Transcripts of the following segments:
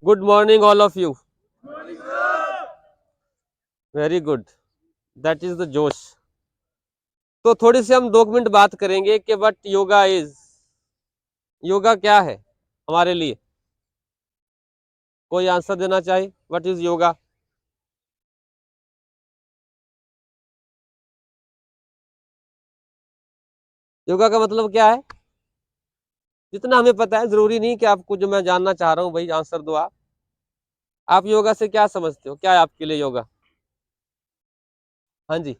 Good morning all of you. Very good, that is the जोश। तो थोड़ी सी हम 2 मिनट बात करेंगे कि व्हाट योगा इज। योगा क्या है हमारे लिए? कोई आंसर देना चाहे? What is yoga? योगा का मतलब क्या है? जितना हमें पता है, जरूरी नहीं कि आपको जो मैं जानना चाह रहा हूँ भाई आंसर दो आप योगा से क्या समझते हो? क्या है आपके लिए योगा? हाँ जी,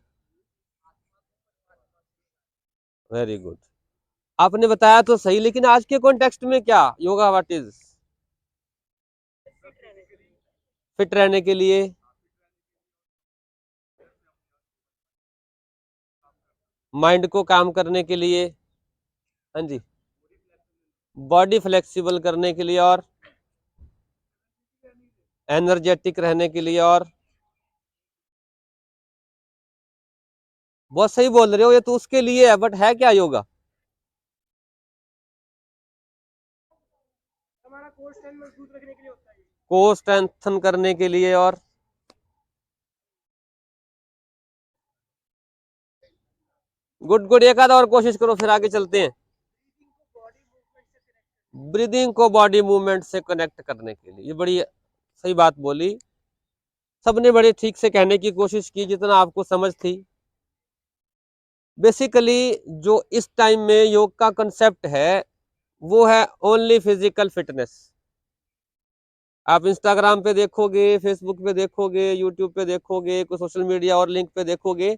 वेरी गुड। आपने बताया तो सही, लेकिन आज के कॉन्टेक्स्ट में क्या योगा व्हाट इज? फिट रहने के लिए, माइंड को काम करने के लिए, हाँ जी, बॉडी फ्लेक्सिबल करने के लिए, और एनर्जेटिक रहने के लिए, और बहुत सही बोल रहे हो, ये तो उसके लिए है, बट है क्या योगा? को स्ट्रेंथन करने के लिए, और गुड गुड, एक आधा और कोशिश करो फिर आगे चलते हैं। ब्रीदिंग को बॉडी मूवमेंट से कनेक्ट करने के लिए, ये बड़ी सही बात बोली। सबने बड़े ठीक से कहने की कोशिश की जितना आपको समझ थी। बेसिकली जो इस टाइम में योग का कंसेप्ट है वो है ओनली फिजिकल फिटनेस। आप इंस्टाग्राम पे देखोगे, फेसबुक पे देखोगे, यूट्यूब पे देखोगे, कोई सोशल मीडिया और लिंक पे देखोगे,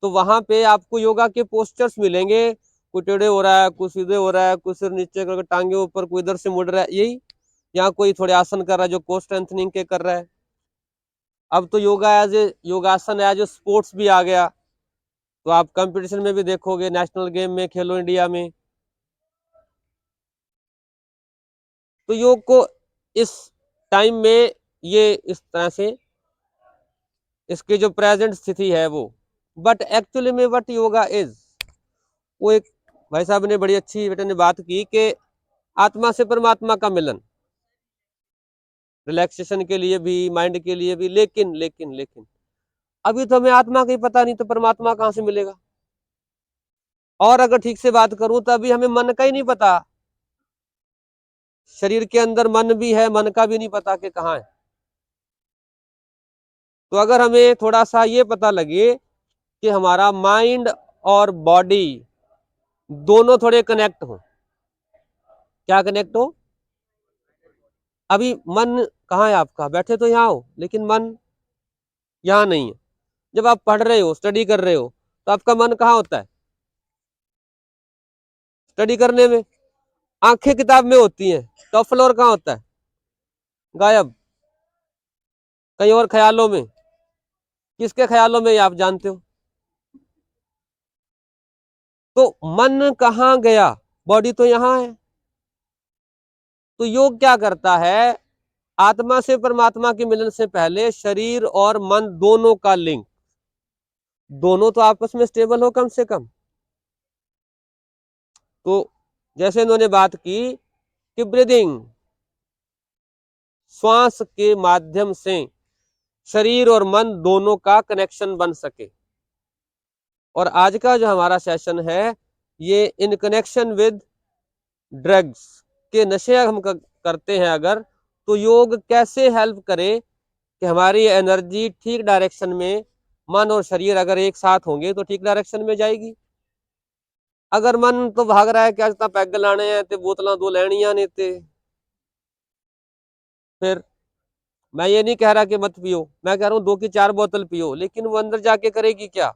तो वहां पे आपको योगा के पोस्टर्स मिलेंगे। कोई टेढ़े हो रहा है, कोई सीधे हो रहा है, कोई सिर नीचे करके टांगे ऊपर, कोई इधर से मुड़ रहा है, यही। यहाँ कोई थोड़े आसन कर रहा है जो कोर स्ट्रेंथनिंग के कर रहा है। अब तो योगा एज ए योगासन एज ए स्पोर्ट्स भी आ गया, तो आप कंपटीशन में भी देखोगे, नेशनल गेम में, खेलो इंडिया में। तो योग को इस टाइम में ये इस तरह से इसकी जो प्रेजेंट स्थिति है वो, बट एक्चुअली में व्हाट योगा इज, वो एक भाई साहब ने बड़ी अच्छी बेटे ने बात की कि आत्मा से परमात्मा का मिलन, रिलैक्सेशन के लिए भी, माइंड के लिए भी। लेकिन लेकिन लेकिन अभी तो हमें आत्मा का ही पता नहीं, तो परमात्मा कहां से मिलेगा? और अगर ठीक से बात करूं तो अभी हमें मन का ही नहीं पता। शरीर के अंदर मन भी है, मन का भी नहीं पता कि कहाँ है। तो अगर हमें थोड़ा सा ये पता लगे कि हमारा माइंड और बॉडी दोनों थोड़े कनेक्ट हो। क्या कनेक्ट हो? अभी मन कहाँ है आपका? बैठे तो यहाँ हो, लेकिन मन यहाँ नहीं है। जब आप पढ़ रहे हो, स्टडी कर रहे हो, तो आपका मन कहाँ होता है? स्टडी करने में। आंखें किताब में होती हैं, टॉप फ्लोर कहाँ होता है? गायब, कहीं और ख्यालों में। किसके ख्यालों में, ये आप जानते हो। तो मन कहाँ गया? बॉडी तो यहाँ है। तो योग क्या करता है? आत्मा से परमात्मा के मिलन से पहले शरीर और मन दोनों का लिंक, दोनों तो आपस में स्टेबल हो कम से कम। तो जैसे इन्होंने बात की कि ब्रीदिंग, श्वास के माध्यम से शरीर और मन दोनों का कनेक्शन बन सके। और आज का जो हमारा सेशन है ये इन कनेक्शन विद ड्रग्स के नशे हम करते हैं अगर, तो योग कैसे हेल्प करे कि हमारी एनर्जी ठीक डायरेक्शन में, मन और शरीर अगर एक साथ होंगे तो ठीक डायरेक्शन में जाएगी। अगर मन तो भाग रहा है कि आज तो पैग लाने हैं, ते बोतलां दो लैनियां ने, ते फिर मैं ये नहीं कह रहा कि मत पियो, मैं कह रहा हूँ 2 की 4 बोतल पियो, लेकिन वो अंदर जाके करेगी क्या?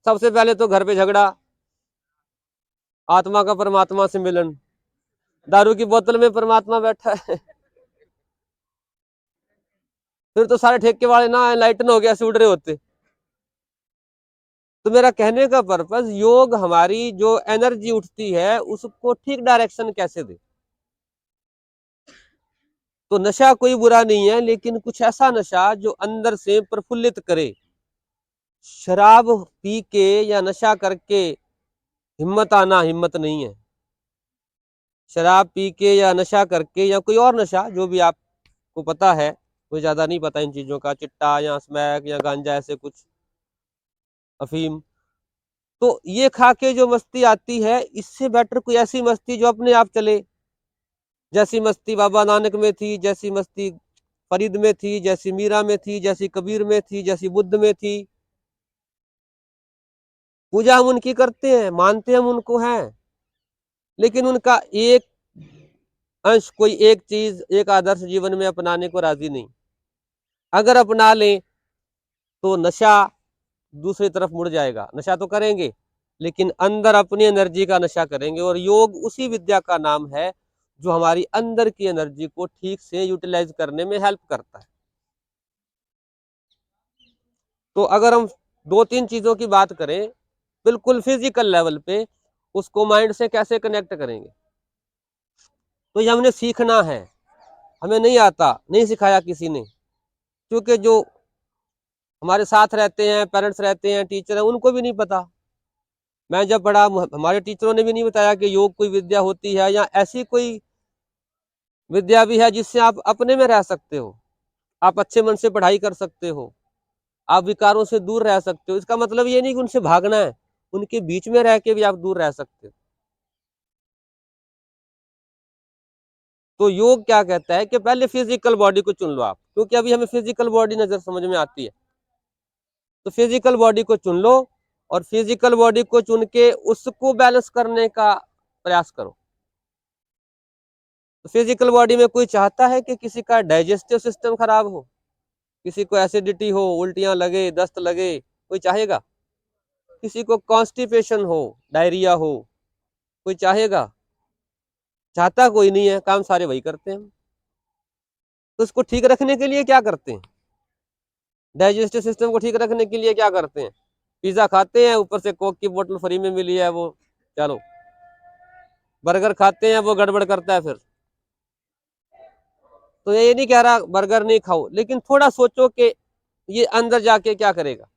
सबसे पहले तो घर पे झगड़ा, आत्मा का परमात्मा से मिलन, दारू की बोतल में परमात्मा बैठा है। फिर तो सारे ठेके वाले ना एनलाइटन हो गया से उड़ रहे होते। तो मेरा कहने का पर्पस, योग हमारी जो एनर्जी उठती है उसको ठीक डायरेक्शन कैसे दे। तो नशा कोई बुरा नहीं है, लेकिन कुछ ऐसा नशा जो अंदर से प्रफुल्लित करे। शराब पी के या नशा करके हिम्मत आना हिम्मत नहीं है। शराब पी के या नशा करके या कोई और नशा जो भी आपको पता है, कोई ज्यादा नहीं पता इन चीजों का, चिट्टा या स्मैक या गांजा ऐसे कुछ, अफीम, तो ये खा के जो मस्ती आती है, इससे बेटर कोई ऐसी मस्ती जो अपने आप चले। जैसी मस्ती बाबा नानक में थी, जैसी मस्ती फरीद में थी, जैसी मीरा में थी, जैसी कबीर में थी, जैसी बुद्ध में थी। पूजा हम उनकी करते हैं, मानते हम उनको हैं, लेकिन उनका एक अंश, कोई एक चीज, एक आदर्श जीवन में अपनाने को राजी नहीं। अगर अपना लें तो नशा दूसरी तरफ मुड़ जाएगा। नशा तो करेंगे लेकिन अंदर अपनी एनर्जी का नशा करेंगे, और योग उसी विद्या का नाम है जो हमारी अंदर की एनर्जी को ठीक से यूटिलाइज करने में हेल्प करता है। तो अगर हम दो तीन चीजों की बात करें बिल्कुल फिजिकल लेवल पे, उसको माइंड से कैसे कनेक्ट करेंगे, तो ये हमने सीखना है। हमें नहीं आता, नहीं सिखाया किसी ने, क्योंकि जो हमारे साथ रहते हैं, पेरेंट्स रहते हैं, टीचर हैं, उनको भी नहीं पता। मैं जब पढ़ा, हमारे टीचरों ने भी नहीं बताया कि योग कोई विद्या होती है, या ऐसी कोई विद्या भी है जिससे आप अपने में रह सकते हो, आप अच्छे मन से पढ़ाई कर सकते हो, आप विकारों से दूर रह सकते हो। इसका मतलब ये नहीं कि उनसे भागना है, उनके बीच में रह के भी आप दूर रह सकते हो। तो योग क्या कहता है कि पहले फिजिकल बॉडी को चुन लो आप, क्योंकि अभी हमें फिजिकल बॉडी नजर समझ में आती है। तो फिजिकल बॉडी को चुन लो, और फिजिकल बॉडी को चुन के उसको बैलेंस करने का प्रयास करो। तो फिजिकल बॉडी में कोई चाहता है कि किसी का डाइजेस्टिव सिस्टम खराब हो, किसी को एसिडिटी हो, उल्टियां लगे, दस्त लगे, कोई चाहेगा? किसी को कॉन्स्टिपेशन हो, डायरिया हो, कोई चाहेगा? चाहता कोई नहीं है, काम सारे वही करते हैं। तो उसको ठीक रखने के लिए क्या करते हैं? डाइजेस्टिव सिस्टम को ठीक रखने के लिए क्या करते हैं? पिज्जा खाते हैं, ऊपर से कोक की बोतल फ्री में मिली है, वो चलो। बर्गर खाते हैं, वो गड़बड़ करता है फिर। तो ये नहीं कह रहा बर्गर नहीं खाओ, लेकिन थोड़ा सोचो कि ये अंदर जाके क्या करेगा।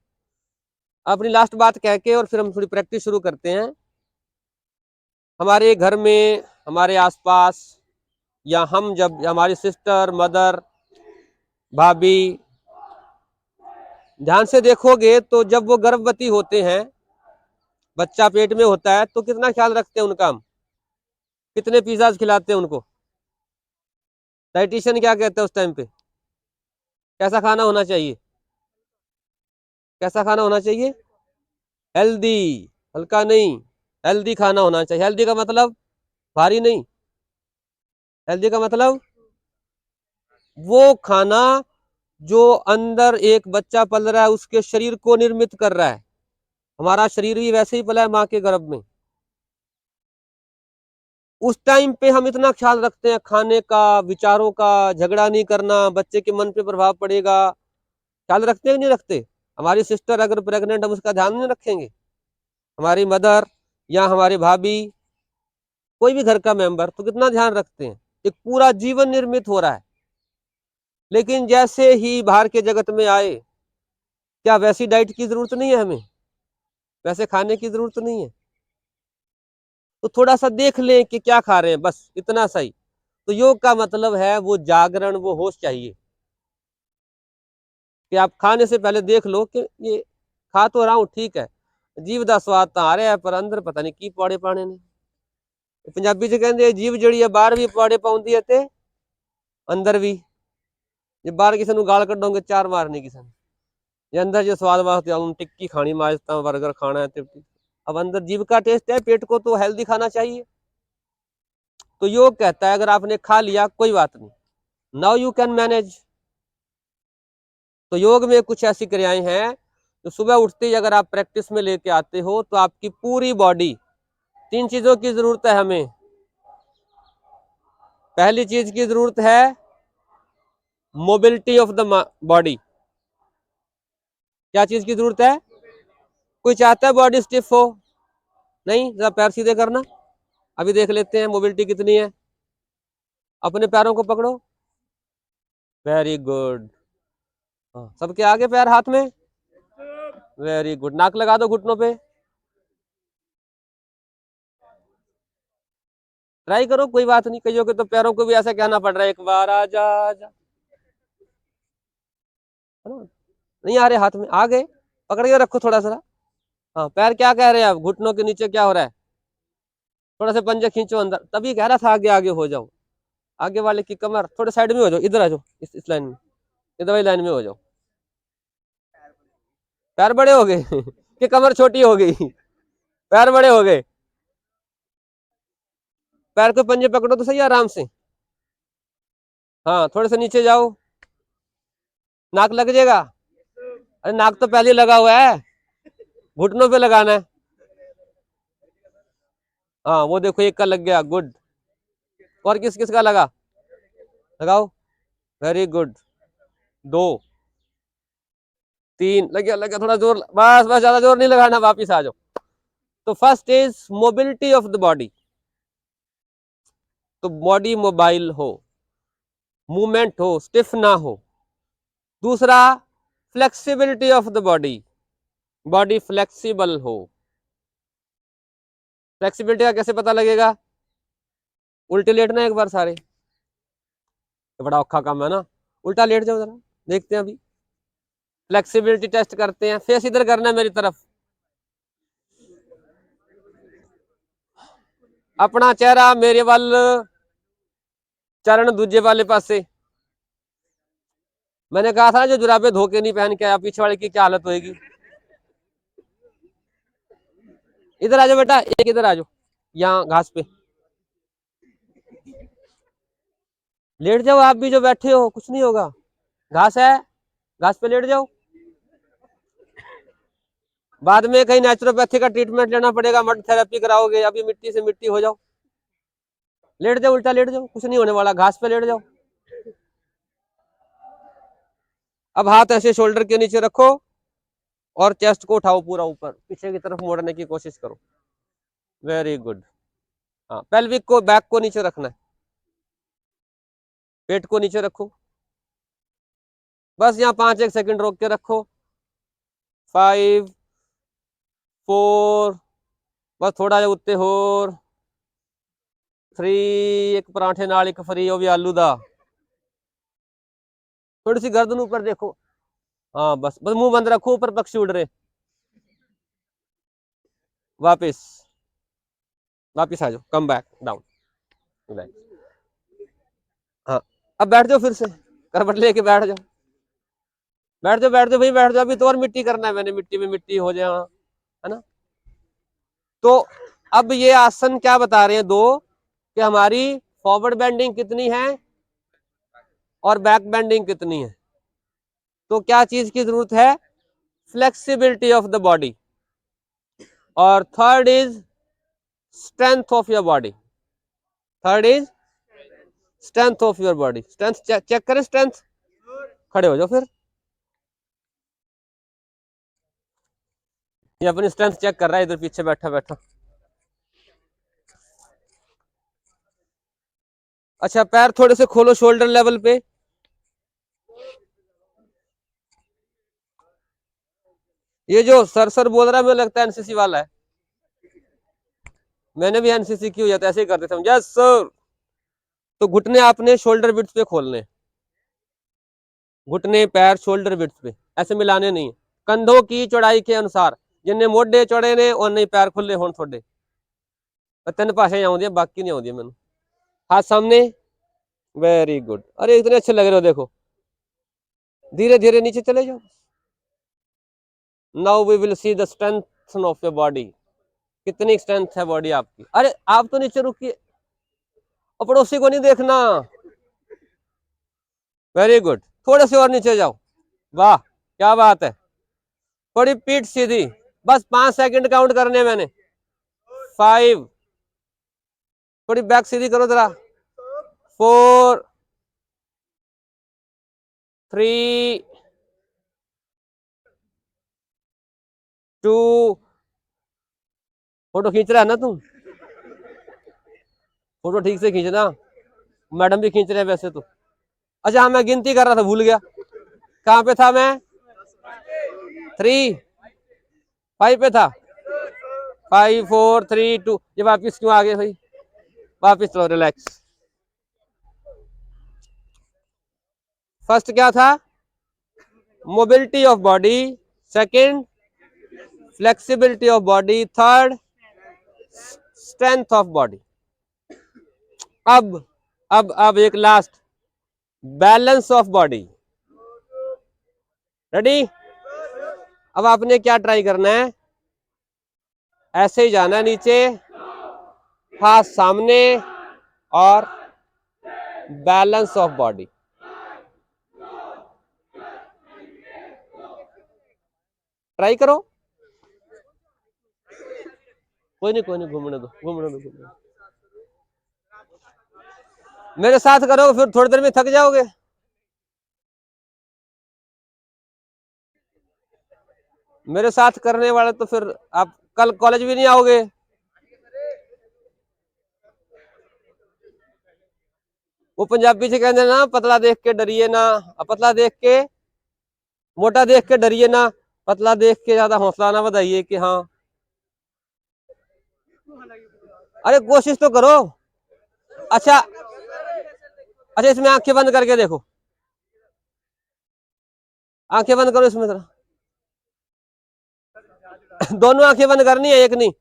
अपनी लास्ट बात कह के और फिर हम थोड़ी प्रैक्टिस शुरू करते हैं। हमारे घर में, हमारे आसपास, या हम जब हमारी सिस्टर, मदर, भाभी, ध्यान से देखोगे तो जब वो गर्भवती होते हैं, बच्चा पेट में होता है, तो कितना ख्याल रखते हैं उनका हम, कितने पिज्जा खिलाते हैं उनको। डाइटिशियन क्या कहता है उस टाइम पे? कैसा खाना होना चाहिए? कैसा खाना होना चाहिए? हेल्दी, हल्का नहीं, हेल्दी खाना होना चाहिए। हेल्दी का मतलब भारी नहीं, हेल्दी का मतलब वो खाना जो अंदर एक बच्चा पल रहा है उसके शरीर को निर्मित कर रहा है। हमारा शरीर भी वैसे ही पला है माँ के गर्भ में। उस टाइम पे हम इतना ख्याल रखते हैं खाने का, विचारों का, झगड़ा नहीं करना, बच्चे के मन पे प्रभाव पड़ेगा, ख्याल रखते हैं कि नहीं रखते? हमारी सिस्टर अगर प्रेग्नेंट, हम उसका ध्यान नहीं रखेंगे? हमारी मदर या हमारी भाभी, कोई भी घर का मेंबर, तो कितना ध्यान रखते हैं। एक पूरा जीवन निर्मित हो रहा है। लेकिन जैसे ही बाहर के जगत में आए, क्या वैसी डाइट की जरूरत नहीं है हमें? वैसे खाने की जरूरत नहीं है? तो थोड़ा सा देख लें कि क्या खा रहे हैं, बस इतना सही। तो योग का मतलब है वो जागरण, वो होश चाहिए कि आप खाने से पहले देख लो कि ये खा तो रहा हूं, ठीक है, जीव दा स्वाद तो आ रहा है, पर अंदर पता नहीं की पौड़े पाने ने। पंजाबी च कहते जीव जड़ी है बाहर भी पौड़े पाउंदी है ते अंदर भी। जे बाहर किसी ਨੂੰ गाल ਕੱਢੋਗੇ चार मारनी किसी ने, ये अंदर जो स्वाद वास्ते हम टिक्की खानी, माजता बर्गर खाना है, अब अंदर जीव का टेस्ट है, पेट को तो हेल्दी खाना चाहिए। तो योग कहता है अगर आपने खा लिया कोई बात नहीं, नाउ यू कैन मैनेज। तो योग में कुछ ऐसी क्रियाएं हैं तो सुबह उठते ही अगर आप प्रैक्टिस में लेके आते हो तो आपकी पूरी बॉडी, तीन चीजों की जरूरत है हमें। पहली चीज की जरूरत है मोबिलिटी ऑफ द बॉडी। क्या चीज की जरूरत है? कोई चाहता है बॉडी स्टिफ हो? नहीं, जरा पैर सीधे करना, अभी देख लेते हैं मोबिलिटी कितनी है। अपने पैरों को पकड़ो, वेरी गुड। सबके आगे पैर हाथ में, वेरी गुड। नाक लगा दो घुटनों पे, ट्राई करो, कोई बात नहीं। कईयों के तो पैरों को भी ऐसा कहना पड़ रहा है, एक बार आजा आजा, है ना? नहीं आ रहे हाथ में, आ गए, पकड़ के रखो थोड़ा सा। हाँ, पैर क्या कह रहे हैं, आप घुटनों के नीचे क्या हो रहा है, थोड़ा सा पंजे खींचो अंदर, तभी कह रहा था आगे आगे हो जाओ। आगे वाले की कमर थोड़े साइड में हो जाओ, इधर आ जाओ, इस लाइन में, इधर वाली लाइन में हो जाओ। पैर बड़े हो गए कि कमर छोटी हो गई? पैर बड़े हो गए। पैर को पंजे पकड़ो तो सही आराम से। हाँ, थोड़े से नीचे जाओ, नाक लग जाएगा। अरे नाक तो पहले लगा हुआ है, घुटनों पे लगाना है। हाँ, वो देखो एक का लग गया, गुड। और किस किस का लगा, लगाओ, वेरी गुड। दो, तीन, लग गया लग गया, थोड़ा जोर, बस बस, ज्यादा जोर नहीं लगाना, वापिस आ जाओ। तो first is mobility of the body, तो बॉडी मोबाइल हो, मूवमेंट हो, स्टिफ ना हो। दूसरा, flexibility of the body, body flexible हो। फ्लेक्सिबिलिटी का कैसे पता लगेगा? उल्टे लेटना एक बार सारे, ये बड़ा औखा काम है ना। उल्टा लेट जाओ जरा, देखते हैं अभी, फ्लेक्सिबिलिटी टेस्ट करते हैं। फेस इधर करना है मेरी तरफ, अपना चेहरा मेरे वाल, चरण दूजे वाले पासे। मैंने कहा था जो जुराबे धोके नहीं पहन के आया, पीछे वाले की क्या हालत होगी। इधर आ जाओ बेटा, एक इधर आ जाओ, यहाँ घास पे लेट जाओ। आप भी जो बैठे हो, कुछ नहीं होगा, घास है, घास पे लेट जाओ। बाद में कहीं नेचुरोपैथी का ट्रीटमेंट लेना पड़ेगा, मड थेरेपी कराओगे, अभी मिट्टी से मिट्टी हो जाओ। लेट जाओ, उल्टा लेट जाओ, कुछ नहीं होने वाला, घास पे लेट जाओ। अब हाथ ऐसे शोल्डर के नीचे रखो और चेस्ट को उठाओ पूरा ऊपर, पीछे की तरफ मोड़ने की कोशिश करो, वेरी गुड। हाँ, पेल्विक को, बैक को नीचे रखना है, पेट को नीचे रखो। बस यहाँ 5 एक सेकंड रोक के रखो, 5 4, बस थोड़ा जिहा उत्ते होर, 3, एक पराठे नाल एक फ्री, वो भी आलू दा। थोड़ी सी गर्दन ऊपर देखो, हाँ बस बस, मुंह बंद रखो, ऊपर पक्षी उड़ रहे। वापिस, वापिस आ जाओ, कम बैक डाउन, हाँ। अब बैठ जाओ, फिर से करवट लेके बैठ जाओ, बैठ जाओ, बैठ जाओ भाई, बैठ जाओ। अभी तो और मिट्टी करना है मैंने, मिट्टी में मिट्टी हो जाए, हाँ, है ना। तो अब ये आसन क्या बता रहे हैं दो, कि हमारी फॉरवर्ड बेंडिंग कितनी है और बैक बेंडिंग कितनी है। तो क्या चीज की जरूरत है? Flexibility of the body. और third is strength of your body, third is strength of your body. Strength check करें, स्ट्रेंथ। खड़े हो जाओ फिर, ये अपनी स्ट्रेंथ चेक कर रहा है इधर पीछे बैठा बैठा। अच्छा, पैर थोड़े से खोलो शोल्डर लेवल पे, ये जो सर सर बोल रहा है, मुझे लगता है एनसीसी वाला है। मैंने भी एनसीसी की हुई है, तो ऐसे ही करते थे, यस सर। तो घुटने आपने शोल्डर विड्थ पे खोलने, घुटने पैर शोल्डर विड्थ पे, ऐसे मिलाने नहीं है। कंधों की चौड़ाई के अनुसार, जिन्हें मोढे चौड़े ने और नहीं पैर खुले होने थोड़े। तीन भाषाएं आउंदी, बाकी नहीं आउंदी मैंने। हाथ सामने, वेरी गुड। अरे इतने अच्छे लग रहे हो, देखो धीरे धीरे नीचे चले जाओ। Now we will see the strength of your body, कितनी स्ट्रेंथ है बॉडी आपकी। अरे आप तो नीचे रुकिए, और पड़ोसी को नहीं देखना, वेरी गुड। थोड़े से और नीचे जाओ, वाह क्या बात है। थोड़ी पीठ सीधी, बस 5 सेकंड काउंट करने मैंने, 5, थोड़ी बैक सीधी करो जरा, 4, 3, 2, फोटो खींच रहा है ना तुम, फोटो ठीक से खींचना, मैडम भी खींच रहे हैं वैसे तो। अच्छा हाँ, मैं गिनती कर रहा था, भूल गया, कहाँ पे था मैं, 3, 5 पे था, 5 4 3 2, ये वापिस क्यों आ गए भाई। वापिस चलो, रिलैक्स। फर्स्ट क्या था? Mobility of body, second flexibility of body, third strength of body. अब एक last, balance of body. Ready? अब आपने क्या ट्राई करना है, ऐसे ही जाना है नीचे, हाथ सामने, और बैलेंस ऑफ बॉडी। ट्राई करो। कोई नहीं, घूमने दो, घूमने दो। मेरे साथ करो, फिर थोड़ी देर में थक जाओगे। मेरे साथ करने वाले तो फिर आप कल कॉलेज भी नहीं आओगे। वो पंजाबी से कहते ना, पतला देख के डरिए ना, पतला देख के, मोटा देख के डरिए ना, पतला देख के ज्यादा हौसला ना बढ़ाइए कि हाँ। अरे कोशिश तो करो। अच्छा अच्छा, इसमें आंखें बंद करके देखो, आंखें बंद करो इसमें जरा। दोनों आंखें बंद करनी है, एक नहीं,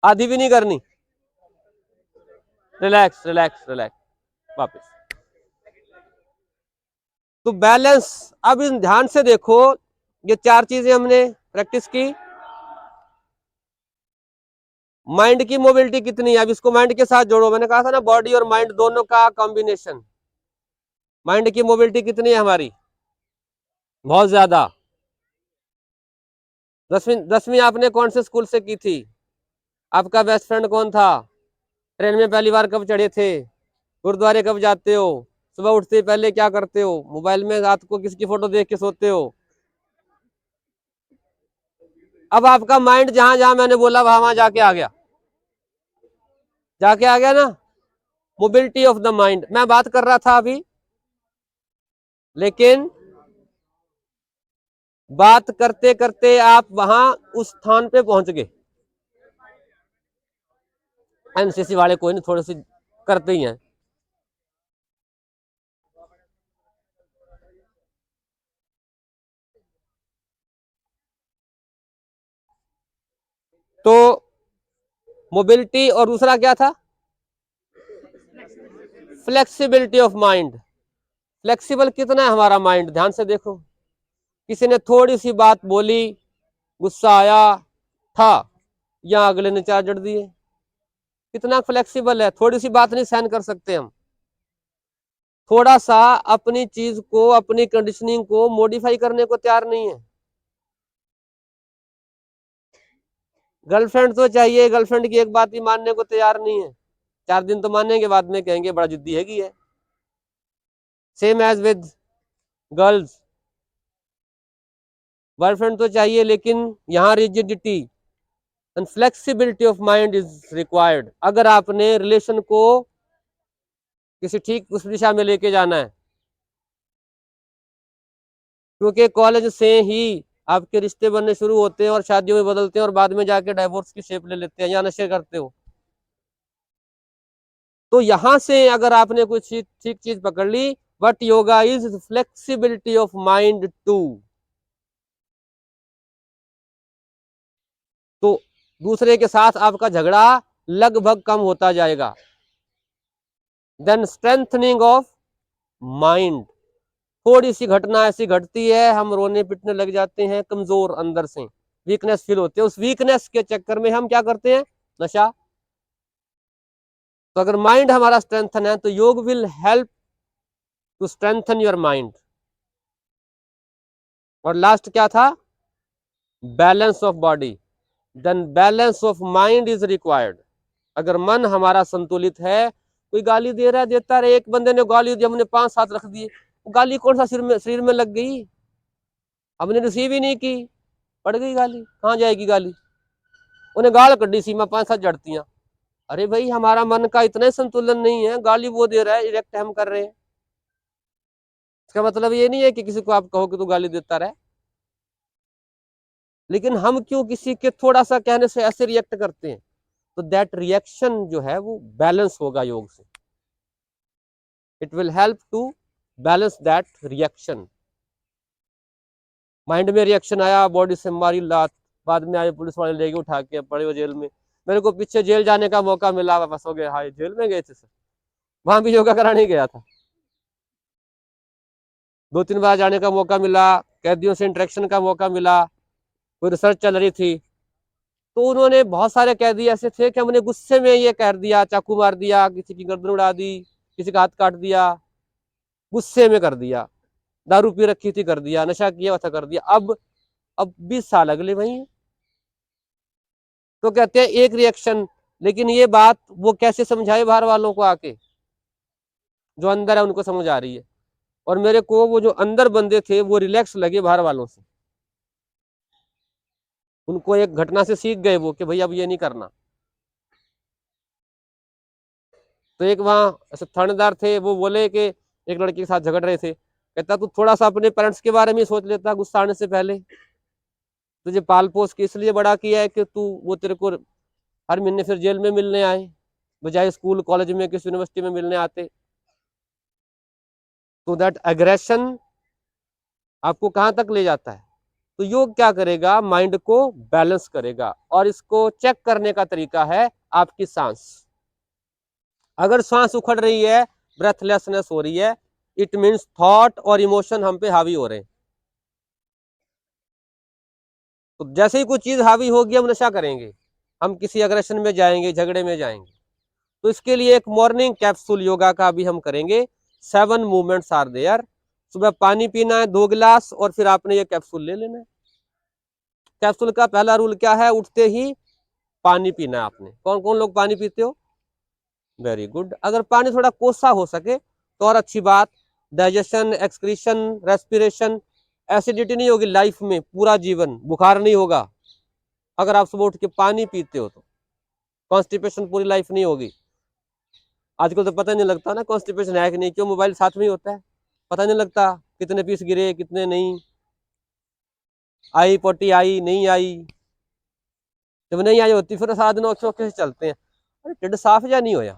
आधी भी नहीं करनी। रिलैक्स रिलैक्स रिलैक्स, वापस। तो बैलेंस, अब इन ध्यान से देखो, ये चार चीजें हमने प्रैक्टिस की। माइंड की मोबिलिटी कितनी है, अब इसको माइंड के साथ जोड़ो। मैंने कहा था ना, बॉडी और माइंड दोनों का कॉम्बिनेशन। माइंड की मोबिलिटी कितनी है हमारी? बहुत ज्यादा। 10वीं आपने कौन से स्कूल से की थी? आपका बेस्ट फ्रेंड कौन था? ट्रेन में पहली बार कब चढ़े थे? गुरुद्वारे कब जाते हो? सुबह उठते पहले क्या करते हो? मोबाइल में रात को किसकी फोटो देख के सोते हो? अब आपका माइंड जहां जहां मैंने बोला वहां जाके आ गया, जाके आ गया ना। मोबिलिटी ऑफ द माइंड मैं बात कर रहा था अभी, लेकिन बात करते करते आप वहां उस स्थान पे पहुंच गए। एनसीसी वाले कोई नहीं, थोड़ी सी करते ही हैं। तो मोबिलिटी, और दूसरा क्या था? Flexibility of mind. फ्लेक्सिबल कितना है हमारा माइंड, ध्यान से देखो। किसी ने थोड़ी सी बात बोली, गुस्सा आया था, या अगले ने चार जड़ दिए। कितना फ्लेक्सिबल है, थोड़ी सी बात नहीं सहन कर सकते हम। थोड़ा सा अपनी चीज को, अपनी कंडीशनिंग को मॉडिफाई करने को तैयार नहीं है। गर्लफ्रेंड तो चाहिए, गर्लफ्रेंड की एक बात भी मानने को तैयार नहीं है। 4 दिन तो मानेंगे, बाद में कहेंगे बड़ा जिद्दी है। Same as with girls, boyfriend तो चाहिए, लेकिन यहाँ rigidity and flexibility of mind is required, अगर आपने रिलेशन को किसी ठीक उस दिशा में लेके जाना है। क्योंकि कॉलेज से ही आपके रिश्ते बनने शुरू होते हैं और शादियों में बदलते हैं, और बाद में जाके डाइवोर्स की शेप ले लेते हैं या नशे करते हो। तो यहां से अगर आपने कुछ ठीक चीज पकड़ ली, but yoga is flexibility of mind too. तो दूसरे के साथ आपका झगड़ा लगभग कम होता जाएगा। Then strengthening of mind. थोड़ी सी घटना ऐसी घटती है, हम रोने पिटने लग जाते हैं, कमजोर अंदर से वीकनेस फील होती है। उस वीकनेस के चक्कर में हम क्या करते हैं? नशा। तो अगर माइंड हमारा स्ट्रेंथन है, तो yog will help to strengthen your mind. और लास्ट क्या था? Balance of body. Then balance of mind is required. अगर मन हमारा संतुलित है, कोई गाली दे रहा है, देता रहे। एक बंदे ने गाली दी, हमने 5-7 रख दिए, गाली कौन सा शरीर में लग गई, हमने रिसीव ही नहीं की, पड़ गई गाली। कहाँ जाएगी गाली? उन्हें गाल कड्डी सीमा 5-7 जड़तियां। अरे भाई, हमारा मन का इतना संतुलन नहीं है, गाली वो दे रहा है, इरेक्ट हम कर रहे हैं। इसका मतलब ये नहीं है कि किसी को आप कहो कि तू गाली देता रहे, लेकिन हम क्यों किसी के थोड़ा सा कहने से ऐसे रिएक्ट करते हैं? तो दैट रिएक्शन जो है वो बैलेंस होगा योग से। It will help to balance that reaction. Mind में रिएक्शन आया, बॉडी से मारी लात, बाद में आए पुलिस वाले लेके उठा के पड़े वो जेल में। मेरे को पीछे जेल जाने का मौका मिला, वापस हो गया, हाय जेल में गए थे सर, वहां भी योगा कराने गया था। 2-3 बार जाने का मौका मिला, कैदियों से इंटरेक्शन का मौका मिला, कोई रिसर्च चल रही थी, तो उन्होंने बहुत सारे कैदी ऐसे थे कि हमने गुस्से में ये कर दिया, चाकू मार दिया, किसी की गर्दन उड़ा दी, किसी का हाथ काट दिया, गुस्से में कर दिया, दारू पी रखी थी कर दिया, नशा किया था कर दिया। अब 20 साल अगले वही है। तो कहते हैं एक रिएक्शन, लेकिन ये बात वो कैसे समझाए बाहर वालों को आके, जो अंदर है उनको समझ आ रही है। और मेरे को वो जो अंदर बंदे थे वो रिलैक्स लगे बाहर वालों से, उनको एक घटना से सीख गए वो कि भाई अब ये नहीं करना। तो एक वहां ऐसे थानेदार थे, वो बोले कि एक लड़के के साथ झगड़ रहे थे, कहता तू थोड़ा सा अपने पेरेंट्स के बारे में सोच लेता गुस्सा आने से पहले, तुझे पाल पोस के इसलिए बड़ा किया है कि तू वो तेरे को हर महीने फिर जेल में मिलने आए, बजाय स्कूल कॉलेज में किसी यूनिवर्सिटी में मिलने आते। तो दैट एग्रेशन आपको कहां तक ले जाता है। तो योग क्या करेगा, माइंड को बैलेंस करेगा। और इसको चेक करने का तरीका है आपकी सांस। अगर सांस उखड़ रही है, ब्रेथलेसनेस हो रही है, इट मीन्स थॉट और इमोशन हम पे हावी हो रहे हैं। तो जैसे ही कोई चीज हावी होगी हम नशा करेंगे, हम किसी अग्रेशन में जाएंगे, झगड़े में जाएंगे। तो इसके लिए एक मॉर्निंग कैप्सूल योगा का भी हम करेंगे। 7 मूवमेंट्स आर देयर। सुबह पानी पीना है 2 गिलास, और फिर आपने ये कैप्सूल ले लेना है। कैप्सूल का पहला रूल क्या है, उठते ही पानी पीना है आपने। कौन कौन लोग पानी पीते हो? Very good. अगर पानी थोड़ा कोसा हो सके तो और अच्छी बात। डाइजेशन, एक्सक्रीशन, रेस्पिरेशन, एसिडिटी नहीं होगी लाइफ में, पूरा जीवन बुखार नहीं होगा अगर आप सुबह उठ के पानी पीते हो। तो कॉन्स्टिपेशन पूरी लाइफ नहीं होगी। आजकल तो पता नहीं लगता ना कॉन्स्टिपेशन है कि नहीं, क्यों मोबाइल साथ में ही होता है, पता नहीं लगता कितने पीस गिरे कितने नहीं, आई पोटी आई नहीं आई। जब नहीं आई होती फिर 7 दिन औखे औखे से चलते हैं, अरे टिड्ड साफ या नहीं होया,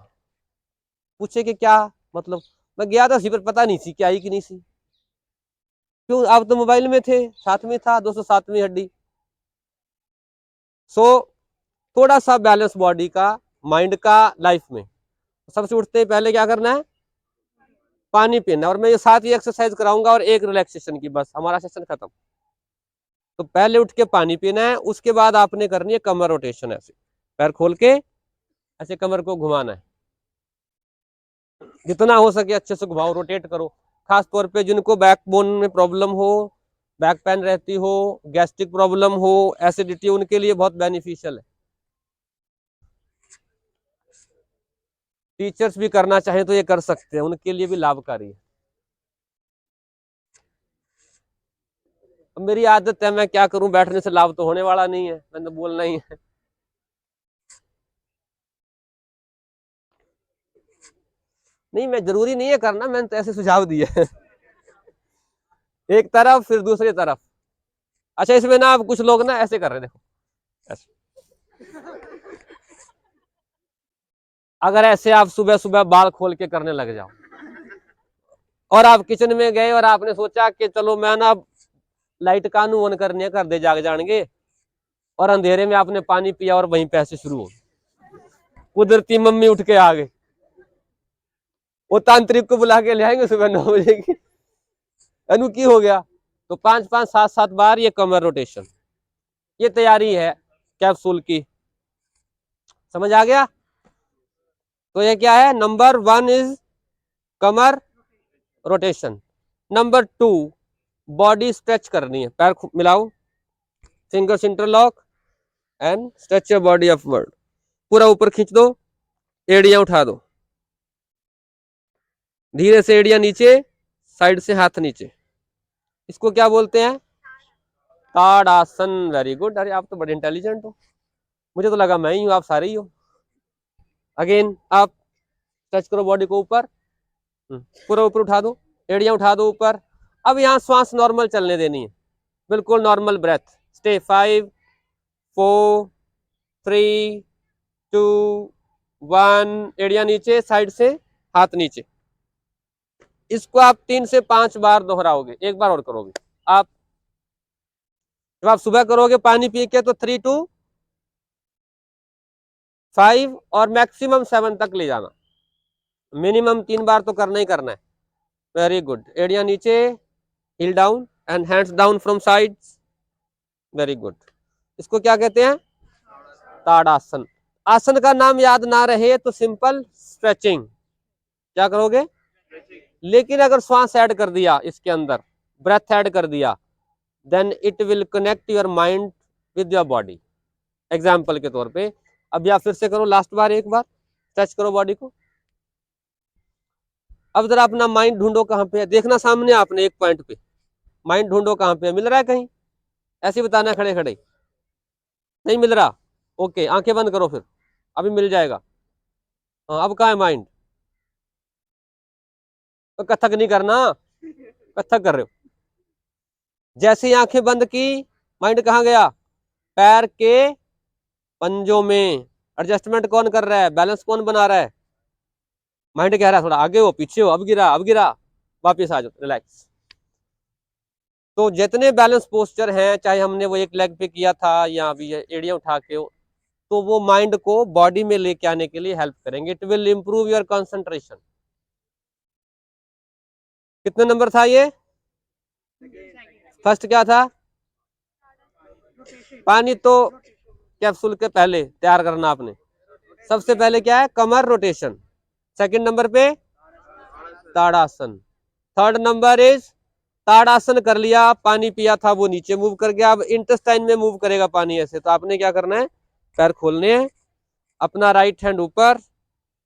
पूछे कि क्या मतलब। मैं गया था पर पता नहीं सी क्या आई कि नहीं सी, क्यों आप तो मोबाइल में थे, साथ में था 207वीं हड्डी। सो थोड़ा सा बैलेंस बॉडी का, माइंड का, लाइफ में। सबसे उठते ही पहले क्या करना है, पानी पीना। और मैं ये साथ ही एक्सरसाइज कराऊंगा और एक रिलैक्सेशन की, बस हमारा सेशन खत्म। तो पहले उठ के पानी पीना है, उसके बाद आपने करनी है कमर रोटेशन। ऐसे पैर खोल के ऐसे कमर को घुमाना है, जितना हो सके अच्छे से घुमाओ, रोटेट करो। खास तौर पे जिनको बैकबोन में प्रॉब्लम हो, बैक पेन रहती हो, गैस्ट्रिक प्रॉब्लम हो, एसिडिटी, उनके लिए बहुत बेनिफिशियल है। टीचर्स भी करना चाहें तो ये कर सकते हैं, उनके लिए भी लाभकारी है। अब मेरी आदत है, मैं क्या करूं, बैठने से लाभ तो होने वाला नहीं है, मैंने तो बोलना ही है। नहीं, मैं जरूरी नहीं है करना, मैंने तो ऐसे सुझाव दिए हैं। एक तरफ फिर दूसरी तरफ। अच्छा, इसमें ना अब कुछ लोग ना ऐसे कर रहे हैं, देखो ऐसे। अगर ऐसे आप सुबह सुबह बाल खोल के करने लग जाओ, और आप किचन में गए और आपने सोचा कि चलो मैं ना लाइट कानू ऑन करनी है, कर दे जाग जाएंगे, और अंधेरे में आपने पानी पिया और वहीं पैसे शुरू हो, कुदरती मम्मी उठ के आ गए, वो तांत्रिक को बुला के ले आएंगे सुबह 9 बजे की, अनु की हो गया। तो 5-5, 7-7 बार ये कमर रोटेशन, ये तैयारी है कैप्सूल की। समझ आ गया? तो ये क्या है, number 1 is Qamar rotation. Number 2 body stretch करनी है, पैर मिलाओ, fingers interlock and stretch your body upward. पूरा ऊपर खींच दो, एड़ियां उठा दो, धीरे से एड़ियां नीचे, साइड से हाथ नीचे। इसको क्या बोलते हैं, ताड़ासन। वेरी गुड, अरे आप तो बड़े इंटेलिजेंट हो, मुझे तो लगा मैं ही हूं, आप सारे ही हो। अगेन आप टच करो बॉडी को ऊपर, पूरा ऊपर उठा दो, एड़ियां उठा दो ऊपर। अब यहाँ श्वास नॉर्मल चलने देनी है, बिल्कुल नॉर्मल ब्रेथ। स्टे 5 4 3 2 1, एड़िया नीचे, साइड से हाथ नीचे। इसको आप 3 से 5 बार दोहराओगे। एक बार और करोगे आप, जब आप सुबह करोगे पानी पी के तो 3 to 5 और मैक्सिमम 7 तक ले जाना। मिनिमम 3 बार तो करना ही करना है। Very good. एड़िया नीचे, heel down and hands down from sides. Very good. इसको क्या कहते हैं? ताड़ासन। आसन का नाम याद ना रहे तो सिंपल स्ट्रेचिंग। क्या करोगे? लेकिन अगर श्वास ऐड कर दिया इसके अंदर, ब्रेथ ऐड कर दिया, then it will connect your mind with your body. Example के तौर पे अब आप फिर से करो, लास्ट बार एक बार स्ट्रेच करो बॉडी को। अब जरा अपना माइंड ढूंढो कहाँ पे है, देखना सामने आपने एक पॉइंट पे। माइंड ढूंढो कहाँ पे है, मिल रहा है कहीं? ऐसे बताना खड़े खड़े। नहीं मिल रहा? ओके, आंखें बंद करो फिर, अभी मिल जाएगा। हाँ, अब कहाँ है माइंड? तो कथक नहीं करना, कथक कर रहे हो। जैसे ही आंखें बंद की, माइंड कहाँ गया? पैर के पंजों में। एडजस्टमेंट कौन कर रहा है? बैलेंस कौन बना रहा है? माइंड कह रहा है थोड़ा आगे हो, पीछे हो, अब गिरा, अब गिरा, वापिस आ जाओ, रिलैक्स। तो जितने बैलेंस पोस्चर हैं, चाहे हमने वो एक लेग पे किया था या अभी एड़ियां उठा के हो, तो वो माइंड को बॉडी में लेके आने के लिए हेल्प करेंगे। It will improve your concentration. कितने नंबर था ये? फर्स्ट क्या था? पानी तो कैप्सूल के पहले तैयार करना आपने। सबसे पहले क्या है? कमर रोटेशन। सेकंड नंबर पे ताड़ासन। थर्ड नंबर इज ताड़ासन कर लिया, पानी पिया था वो नीचे मूव कर गया, अब इंटेस्टाइन में मूव करेगा पानी ऐसे। तो आपने क्या करना है? पैर खोलने हैं, अपना राइट हैंड ऊपर,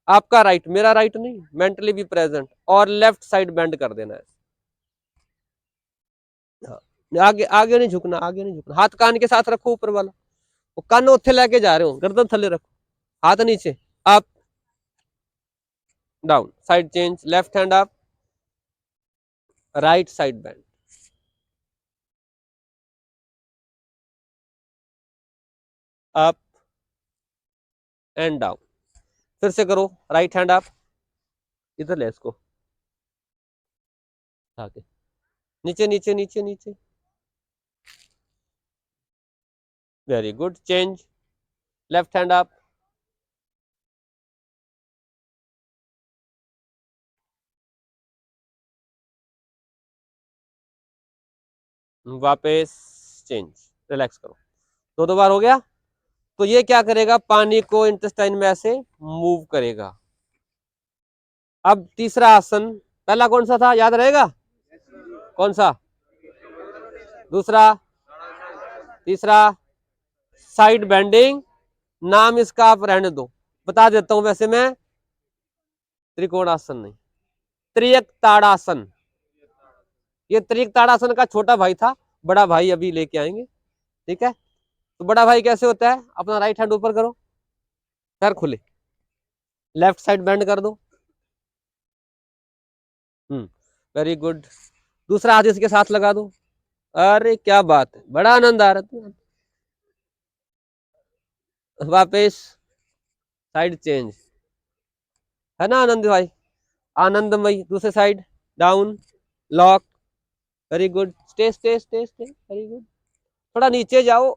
आपका राइट, मेरा राइट नहीं, मेंटली भी प्रेजेंट, और लेफ्ट साइड बेंड कर देना है। हाँ, आगे आगे नहीं झुकना, आगे नहीं झुकना। हाथ कान के साथ रखो ऊपर वाला, वो कान उत्थे लेके जा रहे हो, गर्दन थले रखो, हाथ नीचे, up down, side change, left hand up, right side bend, up and down. फिर से करो, राइट हैंड अप, इधर ले इसको आगे, नीचे नीचे नीचे नीचे। Very good. Change, left hand up, वापस चेंज, रिलैक्स करो। दो बार हो गया। तो ये क्या करेगा? पानी को इंटेस्टाइन में ऐसे मूव करेगा। अब तीसरा आसन, पहला कौन सा था, याद रहेगा? कौन सा? दूसरा, तीसरा साइड बेंडिंग। नाम इसका आप रहने दो, बता देता हूं वैसे मैं, त्रिकोणासन नहीं, त्रियक ताड़ासन। ये त्रियक ताड़ासन का छोटा भाई था, बड़ा भाई अभी लेके आएंगे, ठीक है? तो बड़ा भाई कैसे होता है? अपना राइट हैंड ऊपर करो, पैर खुले, लेफ्ट साइड बेंड कर दो। Very good. दूसरा हाथ इसके साथ लगा दो। अरे क्या बात है, बड़ा आनंद आ रहा है। वापिस साइड चेंज, है ना आनंद भाई? आनंदमय। दूसरे side, down, lock. Very good. Stay stay stay stay, very good. थोड़ा नीचे जाओ।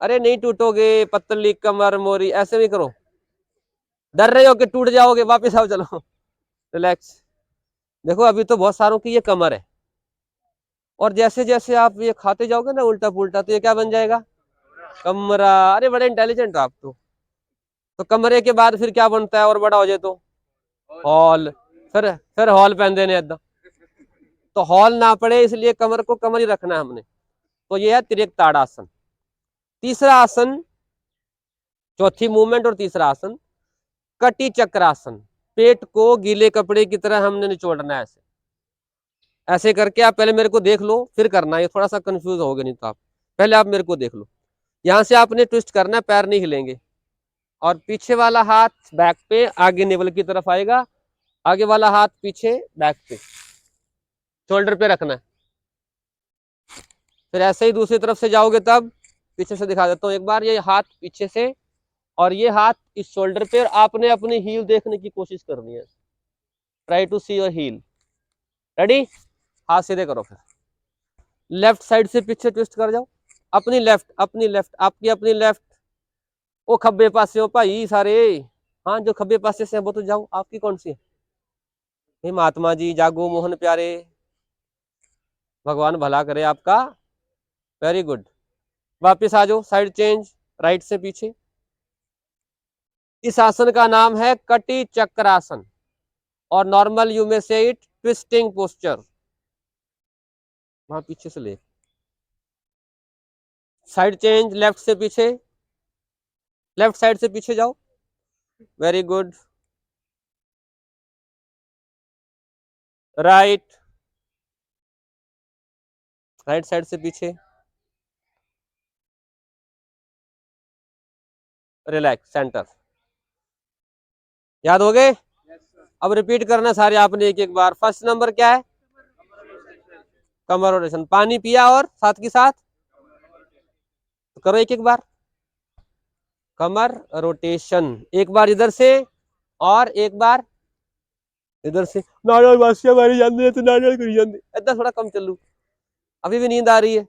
अरे नहीं टूटोगे, पतली कमर मोरी, ऐसे भी करो। डर रहे हो कि टूट जाओगे? वापिस आओ, चलो, रिलैक्स। देखो अभी तो बहुत सारों की ये कमर है, और जैसे जैसे आप ये खाते जाओगे ना उल्टा पुल्टा, तो ये क्या बन जाएगा? कमरा। अरे बड़े इंटेलिजेंट आप तो कमरे के बाद फिर क्या बनता है और बड़ा हो जाए तो? हॉल। फिर हॉल पहन देने एकदम, तो हॉल ना पड़े इसलिए कमर को कमर ही रखना है हमने। तो ये है त्रियक ताड़ासन। तीसरा आसन, चौथी मूवमेंट और तीसरा आसन, कटी चक्रासन। पेट को गीले कपड़े की तरह हमने निचोड़ना है ऐसे। ऐसे करके आप पहले मेरे को देख लो, फिर करना, ये थोड़ा सा कंफ्यूज हो गए नहीं तो आप पहले आप मेरे को देख लो। यहां से आपने ट्विस्ट करना है, पैर नहीं हिलेंगे, और पीछे वाला हाथ बैक पे, आगे नेवल की तरफ आएगा, आगे वाला हाथ पीछे बैक पे, शोल्डर पे रखना है। फिर ऐसे ही दूसरी तरफ से जाओगे तब, पीछे से दिखा देता हूँ एक बार, ये हाथ पीछे से और ये हाथ इस शोल्डर पे, और आपने अपनी हील देखने की कोशिश करनी है। Try to see your heel. Ready? हाथ सीधे करो। फिर लेफ्ट साइड से पीछे ट्विस्ट कर जाओ। अपनी लेफ्ट, अपनी लेफ्ट, आपकी अपनी लेफ्ट। वो खब्बे पासे हो भाई सारे। हाँ, जो खब्बे पासे से वो तो जाओ। आपकी कौन सी है? हे महात्मा जी, जागो मोहन प्यारे, भगवान भला करे आपका। Very good. वापिस आ जाओ, साइड चेंज, राइट से पीछे। इस आसन का नाम है कटी चक्रासन, और नॉर्मल यू में से इट ट्विस्टिंग पोस्चर। वहां पीछे से ले, साइड चेंज, लेफ्ट से पीछे, लेफ्ट साइड से पीछे जाओ। Very good. Right, right side से पीछे। Relax, centre. याद हो गए? अब रिपीट करना सारे आपने एक एक बार। फर्स्ट नंबर क्या है? कमर रोटेशन। पानी पिया और साथ के साथ तो करो एक एक बार। कमर रोटेशन, एक बार इधर से और एक बार इधर से। नारियल वासिया मारी जाती है तो नारियल करी जाती है, इतना थोड़ा कम चलू, अभी भी नींद आ रही है।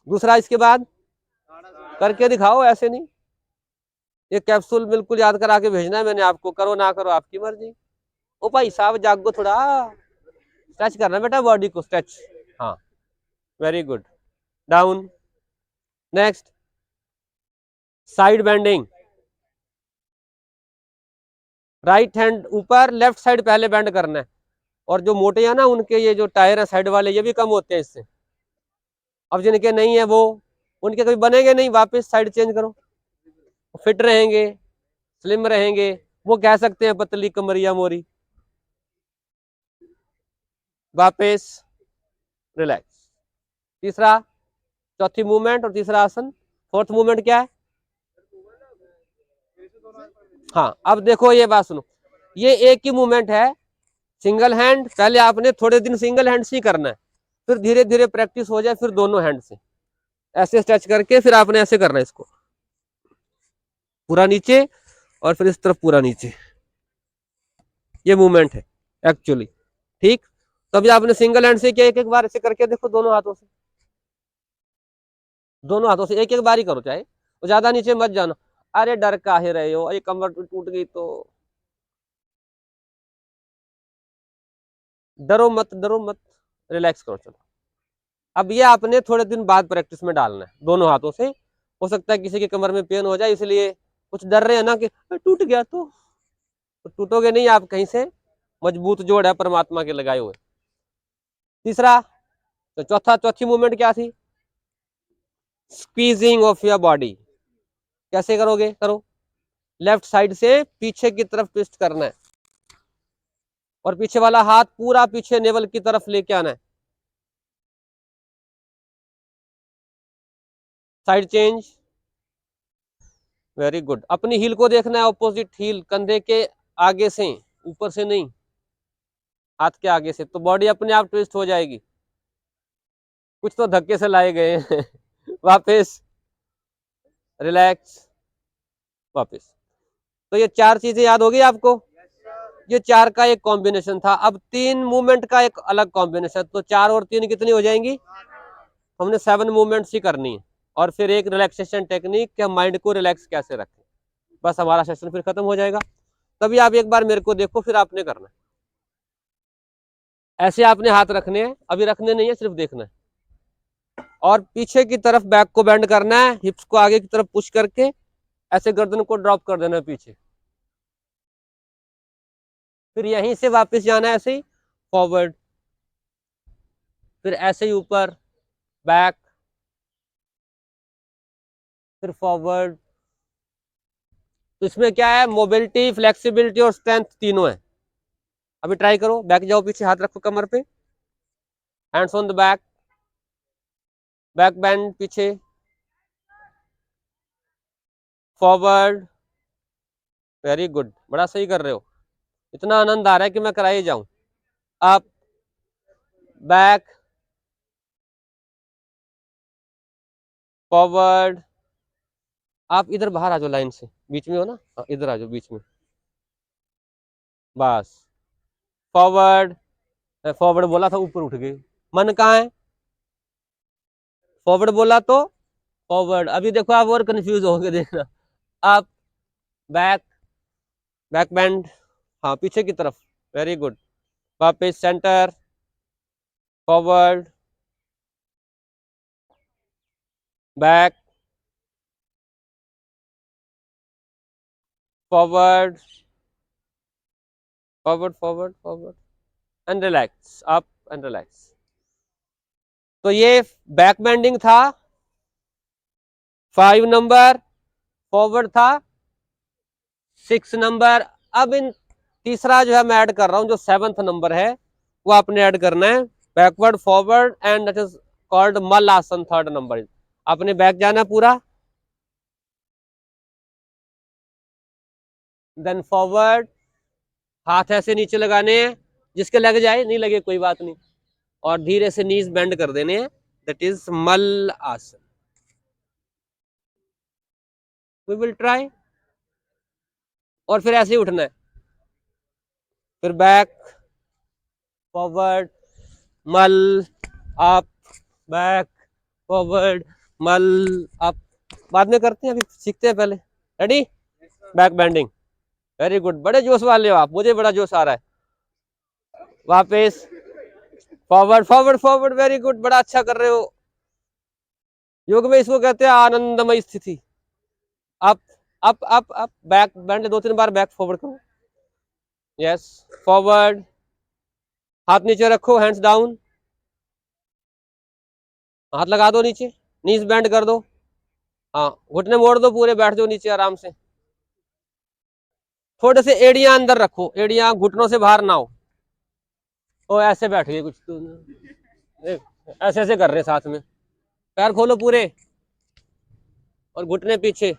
दूसरा इसके बाद करके दिखाओ, ऐसे नहीं। ये कैप्सूल बिल्कुल याद करा के भेजना है मैंने आपको, करो ना करो आपकी मर्जी। ओ भाई साहब जागो थोड़ा, स्ट्रेच करना बेटा बॉडी को, स्ट्रेच। हाँ, very good. Down. Next, side bending. Right hand ऊपर, लेफ्ट साइड पहले बेंड करना है। और जो मोटे हैं ना, उनके ये जो टायर है साइड वाले, ये भी कम होते हैं इससे। अब जिनके नहीं है वो, उनके कभी बनेंगे नहीं। वापस साइड चेंज करो, फिट रहेंगे, स्लिम रहेंगे। वो कह सकते हैं पतली कमरिया मोरी। वापस रिलैक्स। तीसरा, चौथी मूवमेंट और तीसरा आसन। फोर्थ मूवमेंट क्या है? हाँ, अब देखो ये बात सुनो, ये एक ही मूवमेंट है, सिंगल हैंड। पहले आपने थोड़े दिन सिंगल हैंड से ही करना है, फिर धीरे धीरे प्रैक्टिस हो जाए, फिर दोनों हैंड से ऐसे स्ट्रेच करके, फिर आपने ऐसे करना है इसको पूरा नीचे, और फिर इस तरफ पूरा नीचे। ये मूवमेंट है एक्चुअली, ठीक। तो अभी आपने सिंगल हैंड से किया, एक एक बार ऐसे करके देखो, दोनों हाथों से, दोनों हाथों से एक एक बार ही करो, चाहे तो ज्यादा नीचे मत जाना। अरे डर काहे रहे हो, ये कमर टूट गई तो। डरो मत, डरो मत, रिलैक्स करो। चलो, अब ये आपने थोड़े दिन बाद प्रैक्टिस में डालना है दोनों हाथों से। हो सकता है किसी के कमर में पेन हो जाए, इसलिए कुछ डर रहे हैं ना कि टूट गया तो टूटोगे नहीं आप, कहीं से मजबूत जोड़ है परमात्मा के लगाए हुए। तीसरा, तो चौथी मूवमेंट क्या थी? Squeezing of your body. कैसे करोगे? करो, लेफ्ट साइड से पीछे की तरफ ट्विस्ट करना है, और पीछे वाला हाथ पूरा पीछे नेवल की तरफ लेके आना है। Side change, very good. अपनी हील को देखना है, ऑपोजिट हील, कंधे के आगे से, ऊपर से नहीं, हाथ के आगे से, तो बॉडी अपने आप ट्विस्ट हो जाएगी। कुछ तो धक्के से लाए गए हैं वापस रिलैक्स, वापस। तो ये चार चीजें याद होगी आपको? ये चार का एक कॉम्बिनेशन था। अब तीन मूवमेंट का एक अलग कॉम्बिनेशन, तो चार और तीन कितनी हो जाएंगी? हमने 7 मूवमेंट्स ही करनी है, और फिर एक रिलैक्सेशन टेक्निक के माइंड को रिलैक्स कैसे रखें। बस हमारा सेशन फिर खत्म हो जाएगा। तभी आप एक बार मेरे को देखो, फिर आपने करना है ऐसे, आपने हाथ रखने हैं, अभी रखने नहीं है, सिर्फ देखना है। और पीछे की तरफ बैक को बेंड करना है, हिप्स को आगे की तरफ पुश करके, ऐसे गर्दन को ड्रॉप कर देना है पीछे। फिर यहीं से वापस जाना है, ऐसे ही फॉरवर्ड, फिर ऐसे ही ऊपर, बैक, फिर फॉरवर्ड। तो इसमें क्या है? मोबिलिटी, फ्लेक्सिबिलिटी और स्ट्रेंथ तीनों है। अभी ट्राई करो, बैक जाओ, पीछे हाथ रखो कमर पे, hands on the back, back bend पीछे, फॉरवर्ड, वेरी गुड, बड़ा सही कर रहे हो। इतना आनंद आ रहा है कि मैं करा ही जाऊं। अप, बैक, फॉरवर्ड, आप इधर बाहर आ जाओ, लाइन से बीच में हो ना, हाँ, इधर आ जाओ बीच में, बस। फॉरवर्ड, फॉरवर्ड बोला था ऊपर उठ गए, मन कहाँ है, फॉरवर्ड बोला तो फॉरवर्ड। अभी देखो आप और कंफ्यूज हो गए, देखना। आप बैक, बैक बैंड, हाँ पीछे की तरफ, वेरी गुड। वापस centre, forward, back, forward, forward forward forward, and relax, up and relax. तो ये बैक बेंडिंग था 5 नंबर, फॉरवर्ड था 6 नंबर। अब इन तीसरा जो है मैं ऐड कर रहा हूं, जो 7th नंबर है वो आपने ऐड करना है, backward forward and that is called मल आसन, 3rd नंबर। आपने बैक जाना पूरा, देन फॉरवर्ड, हाथ ऐसे नीचे लगाने हैं, जिसके लग जाए, नहीं लगे कोई बात नहीं, और धीरे से नीज बेंड कर देने हैं, that is mal asan. We will try. और फिर ऐसे ही उठना है, फिर back, forward, mal, up, back, forward, mal, up. बाद में करते हैं, अभी सीखते हैं पहले। Ready, back bending, very good, बड़े जोश वाले हो आप, मुझे बड़ा जोश आ रहा है। वापस forward forward forward, very good, बड़ा अच्छा कर रहे हो। योग में इसको कहते हैं आनंदमय स्थिति। Up up up up, back bend 2-3 बार, बैक फॉरवर्ड करो, यस, फॉरवर्ड, हाथ नीचे रखो, हैंड्स डाउन, हाथ लगा दो नीचे, नीज बेंड कर दो, हाँ घुटने मोड़ दो पूरे, बैठ जाओ नीचे आराम से। थोड़े से एड़ियां अंदर रखो, एड़ियां घुटनों से बाहर ना हो। ओ ऐसे बैठ गए कुछ तो, ऐसे ऐसे कर रहे साथ में, पैर खोलो पूरे और घुटने पीछे,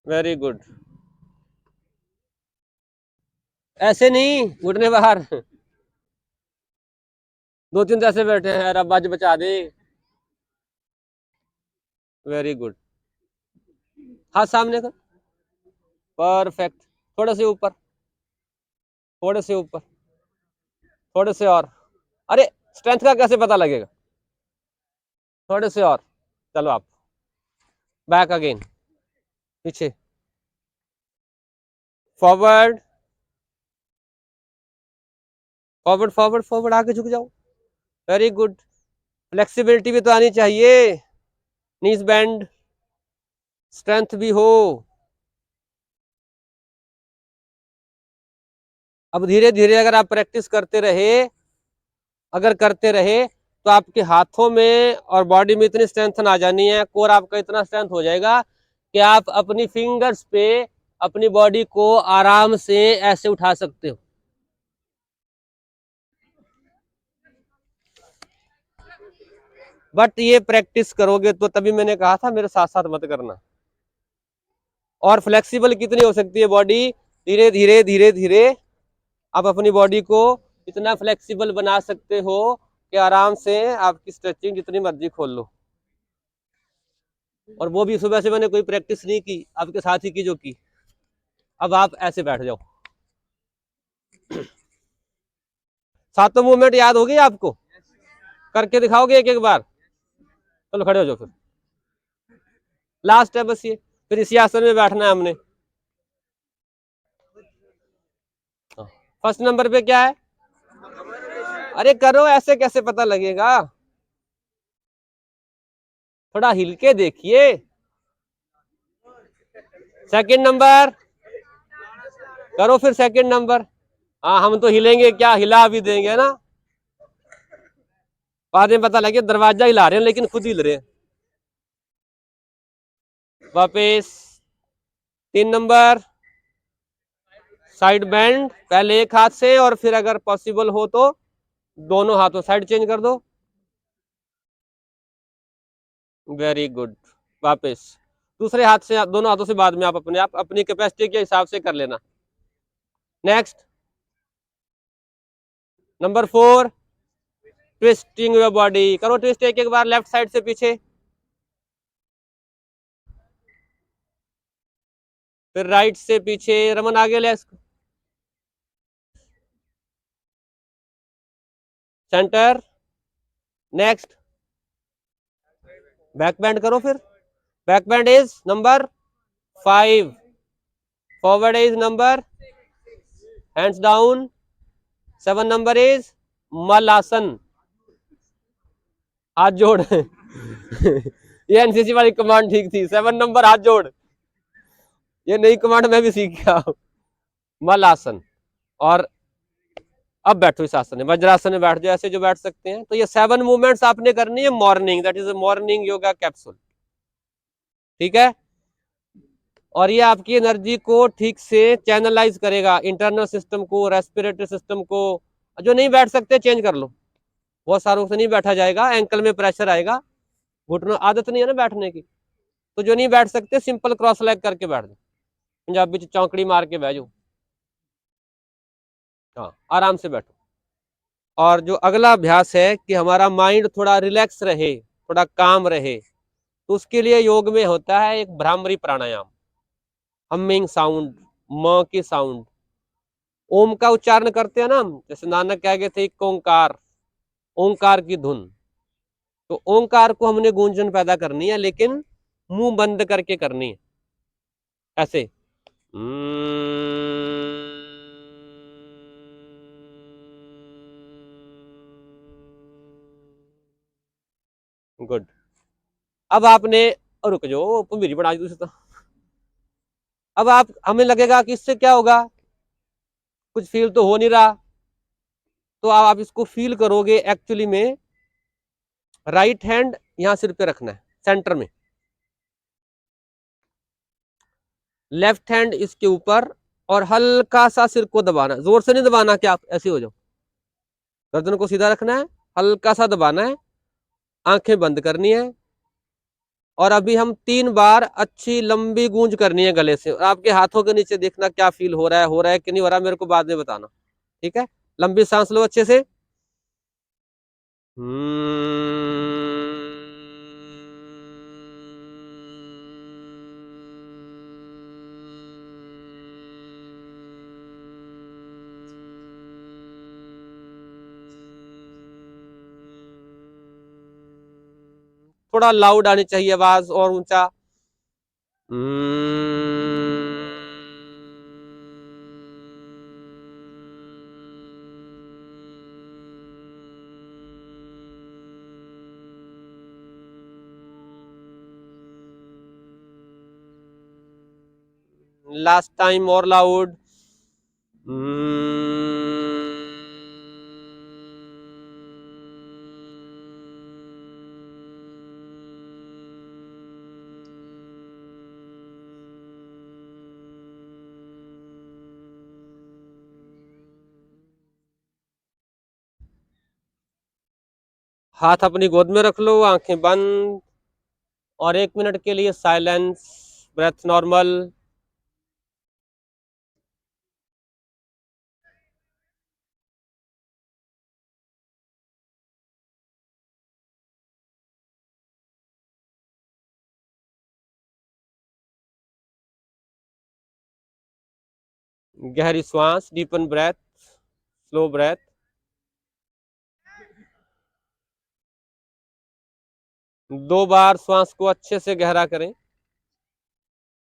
वेरी गुड। ऐसे नहीं, घुटने बाहर, 2-3 तो ऐसे बैठे हैं, रब आज बचा दे, वेरी गुड। हाथ सामने कर, परफेक्ट, थोड़े से ऊपर, थोड़े से ऊपर, थोड़े से और, अरे स्ट्रेंथ का कैसे पता लगेगा, थोड़े से और, चलो आप बैक अगेन, पीछे, फॉरवर्ड फॉरवर्ड फॉरवर्ड फॉरवर्ड, आगे झुक जाओ, वेरी गुड। फ्लेक्सिबिलिटी भी तो आनी चाहिए, नीज बैंड, स्ट्रेंथ भी हो। अब धीरे धीरे अगर आप प्रैक्टिस करते रहे, अगर करते रहे, तो आपके हाथों में और बॉडी में इतनी स्ट्रेंथ आ जानी है, कोर आपका इतना स्ट्रेंथ हो जाएगा कि आप अपनी फिंगर्स पे अपनी बॉडी को आराम से ऐसे उठा सकते हो। बट ये प्रैक्टिस करोगे तो, तभी मैंने कहा था मेरे साथ साथ मत करना। और फ्लेक्सिबल कितनी हो सकती है बॉडी, धीरे धीरे धीरे धीरे आप अपनी बॉडी को इतना फ्लेक्सिबल बना सकते हो कि आराम से आपकी स्ट्रेचिंग जितनी मर्जी खोल लो। और वो भी सुबह से मैंने कोई प्रैक्टिस नहीं की, आपके साथ ही की जो की। अब आप ऐसे बैठ जाओ, सातों मूवमेंट याद होगी आपको, करके दिखाओगे एक एक बार, चलो खड़े हो जाओ, फिर लास्ट है बस ये, फिर इसी आसन में बैठना है हमने। फर्स्ट नंबर पे क्या है, अरे करो, ऐसे कैसे पता लगेगा, थोड़ा हिल के देखिए। सेकंड नंबर, करो फिर सेकंड नंबर, हाँ हम तो हिलेंगे क्या, हिला भी देंगे ना, बाद में पता लगे दरवाजा हिला रहे हैं लेकिन खुद हिल रहे हैं। वापिस 3 नंबर, साइड बेंड, पहले एक हाथ से और फिर अगर पॉसिबल हो तो दोनों हाथों, साइड चेंज कर दो, वेरी गुड। वापिस दूसरे हाथ से, दोनों हाथों से बाद में आप अपने आप अपनी कैपेसिटी के हिसाब से कर लेना। Next, number 4, twisting your body, करो ट्विस्ट एक एक बार लेफ्ट साइड से पीछे, फिर राइट से पीछे, रमन आगे ले इसको, सेंटर, नेक्स्ट, बैक बैंड करो, फिर back bend is number 5, forward is number, hands down, 7 number is malasana, हाथ जोड़ ये एनसीसी वाली कमांड ठीक थी, 7 नंबर हाथ जोड़, ये नई कमांड मैं भी सीख गया, मलासन। और अब बैठो इस आसन में, वज्रासन में बैठ जाओ, ऐसे जो बैठ सकते हैं। तो ये 7 मूवमेंट्स आपने करनी है morning, that is morning yoga capsule, ठीक है। और ये आपकी एनर्जी को ठीक से चैनलाइज करेगा, इंटरनल सिस्टम को, रेस्पिरेटरी सिस्टम को। जो नहीं बैठ सकते चेंज कर लो, बहुत सारों से नहीं बैठा जाएगा, एंकल में प्रेशर आएगा, घुटनों आदत नहीं है ना बैठने की, तो जो नहीं बैठ सकते सिंपल क्रॉस लेग करके बैठ जाओ, पंजाबी च चौंकड़ी मार के बह जाओ, हाँ आराम से बैठो। और जो अगला अभ्यास है कि हमारा माइंड थोड़ा रिलैक्स रहे, थोड़ा काम रहे, तो उसके लिए योग में होता है एक भ्रामरी प्राणायाम, हमिंग साउंड, म की साउंड, ओम का उच्चारण करते हैं ना हम, जैसे नानक कह गए थे ओंकार, ओंकार की धुन, तो ओंकार को हमने गूंजन पैदा करनी है, लेकिन मुंह बंद करके करनी है, ऐसे गुड। अब आपने, रुक जाओ मेरी बना दी तो, अब आप, हमें लगेगा कि इससे क्या होगा, कुछ फील तो हो नहीं रहा, तो आप इसको फील करोगे एक्चुअली में, राइट हैंड यहां सिर पे रखना है सेंटर में, लेफ्ट हैंड इसके ऊपर, और हल्का सा सिर को दबाना, जोर से नहीं दबाना कि आप ऐसे हो जाओ, गर्दन को सीधा रखना है, हल्का सा दबाना है, आंखें बंद करनी है, और अभी हम 3 बार अच्छी लंबी गूंज करनी है गले से, और आपके हाथों के नीचे देखना क्या फील हो रहा है कि नहीं हो रहा, मेरे को बाद में बताना, ठीक है। लंबी सांस लो अच्छे से, थोड़ा लाउड आनी चाहिए आवाज, और ऊंचा, लास्ट टाइम और लाउड, हाथ अपनी गोद में रख लो, आंखें बंद, और 1 मिनट के लिए साइलेंस, ब्रेथ नॉर्मल। गहरी श्वास, डीपन ब्रेथ, स्लो ब्रेथ, दो बार श्वास को अच्छे से गहरा करें,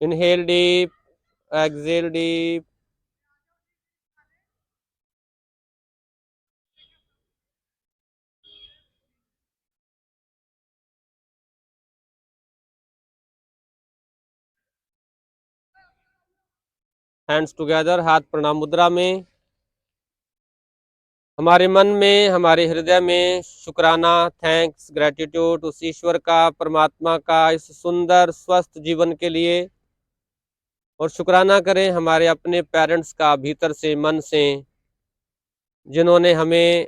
inhale deep, exhale deep, hands together, हाथ प्रणाम मुद्रा में, हमारे मन में, हमारे हृदय में शुक्राना, थैंक्स, ग्रेटिट्यूड उस ईश्वर का, परमात्मा का, इस सुंदर स्वस्थ जीवन के लिए, और शुक्राना करें हमारे अपने पेरेंट्स का भीतर से, मन से, जिन्होंने हमें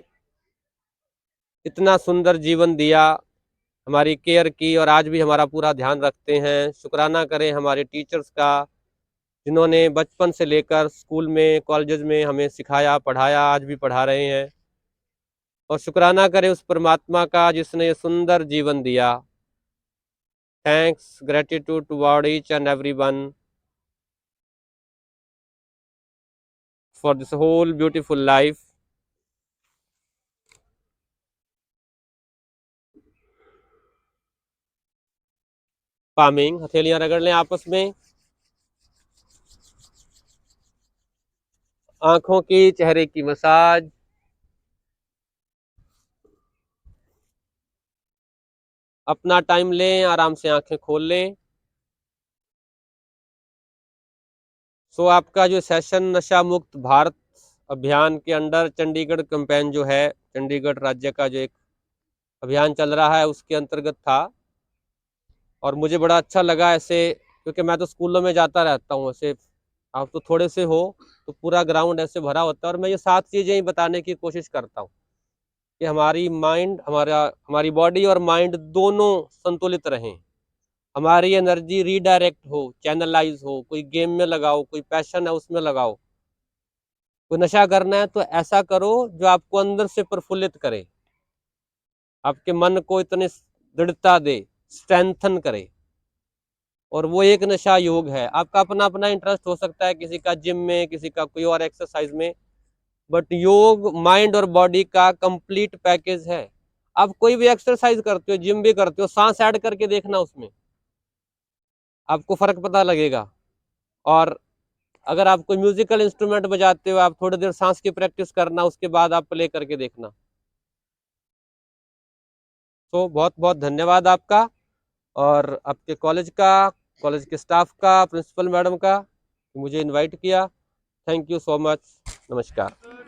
इतना सुंदर जीवन दिया, हमारी केयर की, और आज भी हमारा पूरा ध्यान रखते हैं। शुक्राना करें हमारे टीचर्स का, जिन्होंने बचपन से लेकर स्कूल में, कॉलेजेस में हमें सिखाया, पढ़ाया, आज भी पढ़ा रहे हैं। और शुक्राना करें उस परमात्मा का जिसने ये सुंदर जीवन दिया। Thanks, gratitude toward each and everyone. for this whole beautiful life. Palming, हथेलियां रगड़ लें आपस में, आंखों की, चेहरे की मसाज, अपना टाइम लें, आराम से आंखें खोल लें। सो आपका जो सेशन नशा मुक्त भारत अभियान के अंडर चंडीगढ़ कैंपेन जो है, चंडीगढ़ राज्य का जो एक अभियान चल रहा है उसके अंतर्गत था। और मुझे बड़ा अच्छा लगा ऐसे, क्योंकि मैं तो स्कूलों में जाता रहता हूँ ऐसे, आप तो थोड़े से हो तो पूरा ग्राउंड ऐसे भरा होता है, और मैं ये 7 चीजें ही बताने की कोशिश करता हूँ कि हमारी माइंड, हमारी बॉडी और माइंड दोनों संतुलित रहें, हमारी एनर्जी रीडायरेक्ट हो, चैनलाइज हो, कोई गेम में लगाओ, कोई पैशन है उसमें लगाओ, कोई नशा करना है तो ऐसा करो जो आपको अंदर से प्रफुल्लित करे, आपके मन को इतनी दृढ़ता दे, स्ट्रेंथन करे। और वो एक नशा योग है। आपका अपना अपना इंटरेस्ट हो सकता है, किसी का जिम में, किसी का कोई और एक्सरसाइज में, बट योग माइंड और बॉडी का कंप्लीट पैकेज है। आप कोई भी एक्सरसाइज करते हो, जिम भी करते हो, सांस ऐड करके देखना उसमें, आपको फर्क पता लगेगा। और अगर आप कोई म्यूजिकल इंस्ट्रूमेंट बजाते हो, आप थोड़ी देर सांस की प्रैक्टिस करना, उसके बाद आप प्ले करके देखना। तो बहुत बहुत धन्यवाद आपका, और आपके कॉलेज का, कॉलेज के स्टाफ का, प्रिंसिपल मैडम का, मुझे इनवाइट किया। Thank you so much. नमस्कार।